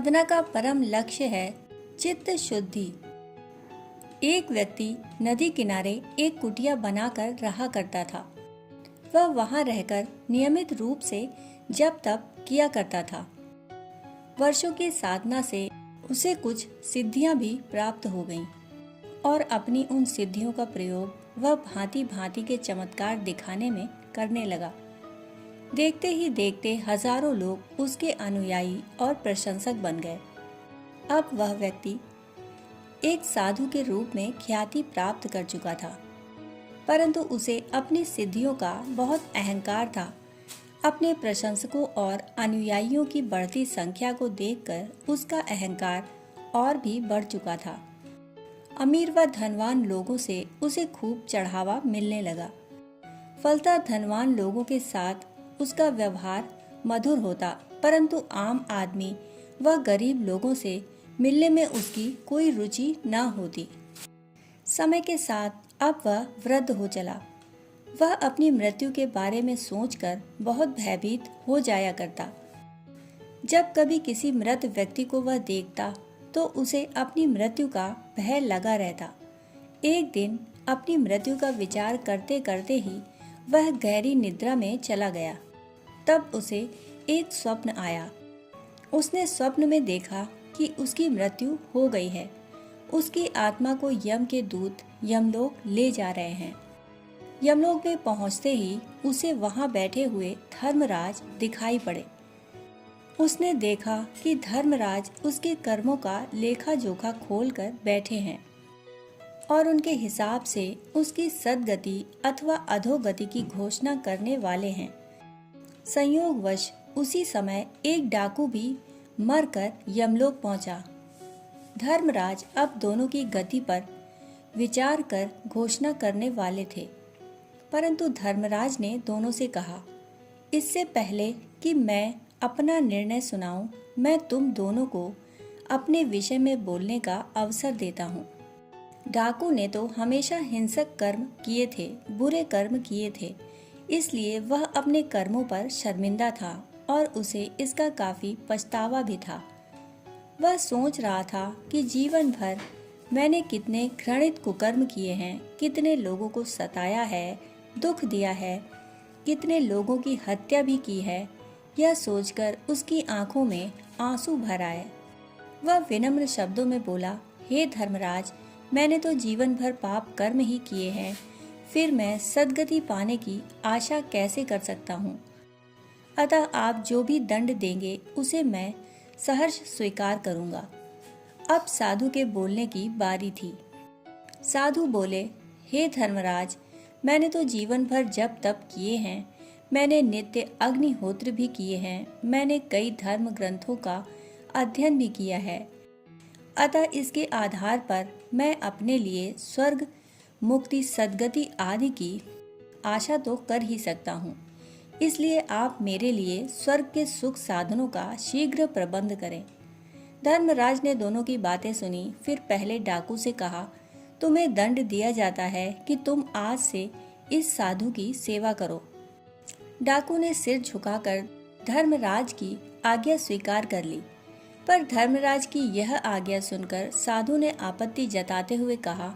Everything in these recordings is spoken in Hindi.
साधना का परम लक्ष्य है चित्त शुद्धि। एक व्यक्ति नदी किनारे एक कुटिया बनाकर रहा करता था। वह वहां रहकर नियमित रूप से जप तप किया करता था। वर्षों की साधना से उसे कुछ सिद्धियां भी प्राप्त हो गईं और अपनी उन सिद्धियों का प्रयोग वह भांति भांति के चमत्कार दिखाने में करने लगा। देखते ही देखते हजारों लोग उसके अनुयायी और प्रशंसक बन गए। अब वह व्यक्ति एक साधु के रूप में ख्याति प्राप्त कर चुका था, परंतु उसे अपनी सिद्धियों का बहुत अहंकार था। अपने प्रशंसकों और अनुयायियों की बढ़ती संख्या को देखकर उसका अहंकार और भी बढ़ चुका था। अमीर व धनवान लोगों से उसे खूब चढ़ावा मिलने लगा। फलतः धनवान लोगों के साथ उसका व्यवहार मधुर होता, परंतु आम आदमी व गरीब लोगों से मिलने में उसकी कोई रुचि न होती। समय के साथ अब वह वृद्ध हो चला। वह अपनी मृत्यु के बारे में सोचकर बहुत भयभीत हो जाया करता। जब कभी किसी मृत व्यक्ति को वह देखता तो उसे अपनी मृत्यु का भय लगा रहता। एक दिन अपनी मृत्यु का विचार करते करते ही वह गहरी निद्रा में चला गया। तब उसे एक स्वप्न आया। उसने स्वप्न में देखा कि उसकी मृत्यु हो गई है। उसकी आत्मा को यम के दूत यमलोक ले जा रहे हैं। यमलोक में पहुंचते ही उसे वहां बैठे हुए धर्मराज दिखाई पड़े। उसने देखा कि धर्मराज उसके कर्मों का लेखा जोखा खोलकर बैठे हैं और उनके हिसाब से उसकी सद्गति अथवा अधोगति की घोषणा करने वाले हैं। संयोगवश उसी समय एक डाकू भी मरकर यमलोक पहुंचा। धर्मराज अब दोनों की गति पर विचार कर घोषणा करने वाले थे, परंतु धर्मराज ने दोनों से कहा, इससे पहले कि मैं अपना निर्णय सुनाऊं, मैं तुम दोनों को अपने विषय में बोलने का अवसर देता हूं। डाकू ने तो हमेशा हिंसक कर्म किए थे, बुरे कर्म किए थे, इसलिए वह अपने कर्मों पर शर्मिंदा था और उसे इसका काफी पछतावा भी था। वह सोच रहा था कि जीवन भर मैंने कितने घृणित कुकर्म किए हैं, कितने लोगों को सताया है, दुख दिया है, कितने लोगों की हत्या भी की है। यह सोचकर उसकी आंखों में आंसू भर आए। वह विनम्र शब्दों में बोला, हे धर्मराज, मैंने तो जीवन भर पाप कर्म ही किए हैं, फिर मैं सद्गति पाने की आशा कैसे कर सकता हूँ। अतः आप जो भी दंड देंगे उसे मैं सहर्ष स्वीकार करूँगा। अब साधु के बोलने की बारी थी। साधु बोले, हे धर्मराज, मैंने तो जीवन भर जप तप किए हैं, मैंने नित्य अग्निहोत्र भी किए हैं, मैंने कई धर्म ग्रंथों का अध्ययन भी किया है। अतः इसके आधार पर मैं अपने लिए स्वर्ग मुक्ति सद्गति आदि की आशा तो कर ही सकता हूँ। इसलिए आप मेरे लिए स्वर्ग के सुख साधनों का शीघ्र प्रबंध करें। धर्मराज ने दोनों की बातें सुनी। फिर पहले डाकू से कहा, तुम्हें दंड दिया जाता है कि तुम आज से इस साधु की सेवा करो। डाकू ने सिर झुकाकर धर्मराज की आज्ञा स्वीकार कर ली, पर धर्मराज की यह आज्ञा सुनकर साधु ने आपत्ति जताते हुए कहा,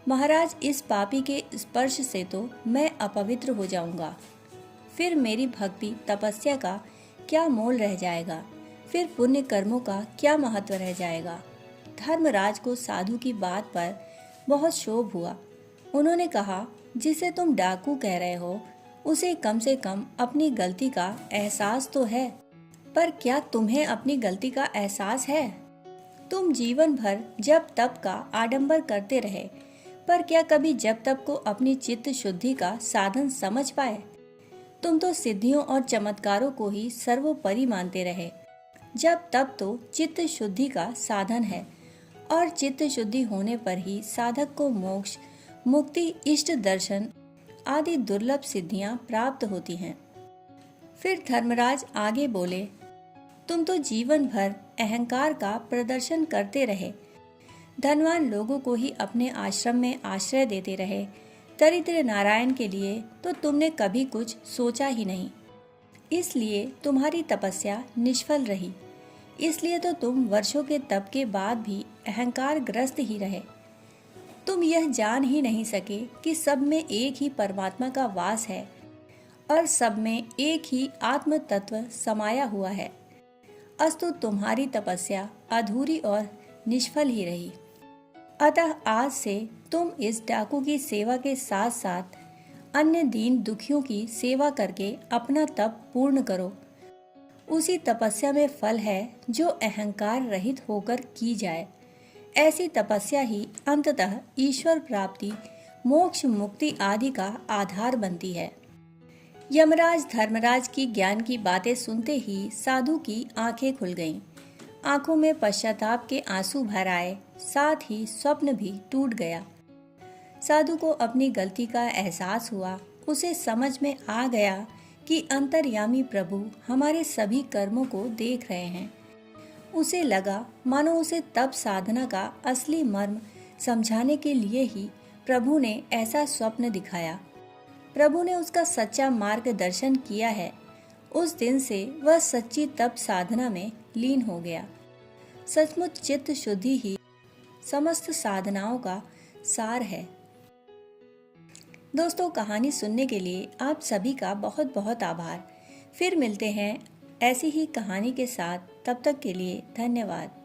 महाराज, इस पापी के स्पर्श से तो मैं अपवित्र हो जाऊंगा। फिर मेरी भक्ति तपस्या का क्या मोल रह जाएगा, फिर पुण्य कर्मों का क्या महत्व रह जाएगा। धर्मराज को साधु की बात पर बहुत क्षोभ हुआ। उन्होंने कहा, जिसे तुम डाकू कह रहे हो उसे कम से कम अपनी गलती का एहसास तो है, पर क्या तुम्हें अपनी गलती का एहसास है? तुम जीवन भर जप तप का आडंबर करते रहे, पर क्या कभी जप तप को अपनी चित्त शुद्धि का साधन समझ पाए? तुम तो सिद्धियों और चमत्कारों को ही सर्वोपरि मानते रहे। जप तप तो चित्त शुद्धि का साधन है और चित्त शुद्धि होने पर ही साधक को मोक्ष, मुक्ति, इष्ट दर्शन आदि दुर्लभ सिद्धियां प्राप्त होती हैं। फिर धर्मराज आगे बोले, तुम तो जीवन भर अहंकार का प्रदर्शन करते रहे, धनवान लोगों को ही अपने आश्रम में आश्रय देते रहे, दरिद्र नारायण के लिए तो तुमने कभी कुछ सोचा ही नहीं। इसलिए तुम्हारी तपस्या निष्फल रही। इसलिए तो तुम वर्षों के तप के बाद भी अहंकार ग्रस्त ही रहे। तुम यह जान ही नहीं सके कि सब में एक ही परमात्मा का वास है और सब में एक ही आत्म तत्व समाया हुआ है। अस्तु तुम्हारी तपस्या अधूरी और निष्फल ही रही। अतः आज से तुम इस डाकू की सेवा के साथ साथ अन्य दीन दुखियों की सेवा करके अपना तप पूर्ण करो। उसी तपस्या में फल है जो अहंकार रहित होकर की जाए। ऐसी तपस्या ही अंततः ईश्वर प्राप्ति, मोक्ष, मुक्ति आदि का आधार बनती है। यमराज धर्मराज की ज्ञान की बातें सुनते ही साधु की आंखें खुल गईं। आंखों में पश्चाताप के आंसू भर आए, साथ ही स्वप्न भी टूट गया। साधु को अपनी गलती का एहसास हुआ। उसे समझ में आ गया कि अंतर्यामी प्रभु हमारे सभी कर्मों को देख रहे हैं। उसे लगा मानो उसे तप साधना का असली मर्म समझाने के लिए ही प्रभु ने ऐसा स्वप्न दिखाया। प्रभु ने उसका सच्चा मार्गदर्शन किया है। उस दिन से वह सच्ची तप साधना में लीन हो गया। सचमुच चित्त शुद्धि ही समस्त साधनाओं का सार है। दोस्तों, कहानी सुनने के लिए आप सभी का बहुत बहुत आभार। फिर मिलते हैं ऐसी ही कहानी के साथ। तब तक के लिए धन्यवाद।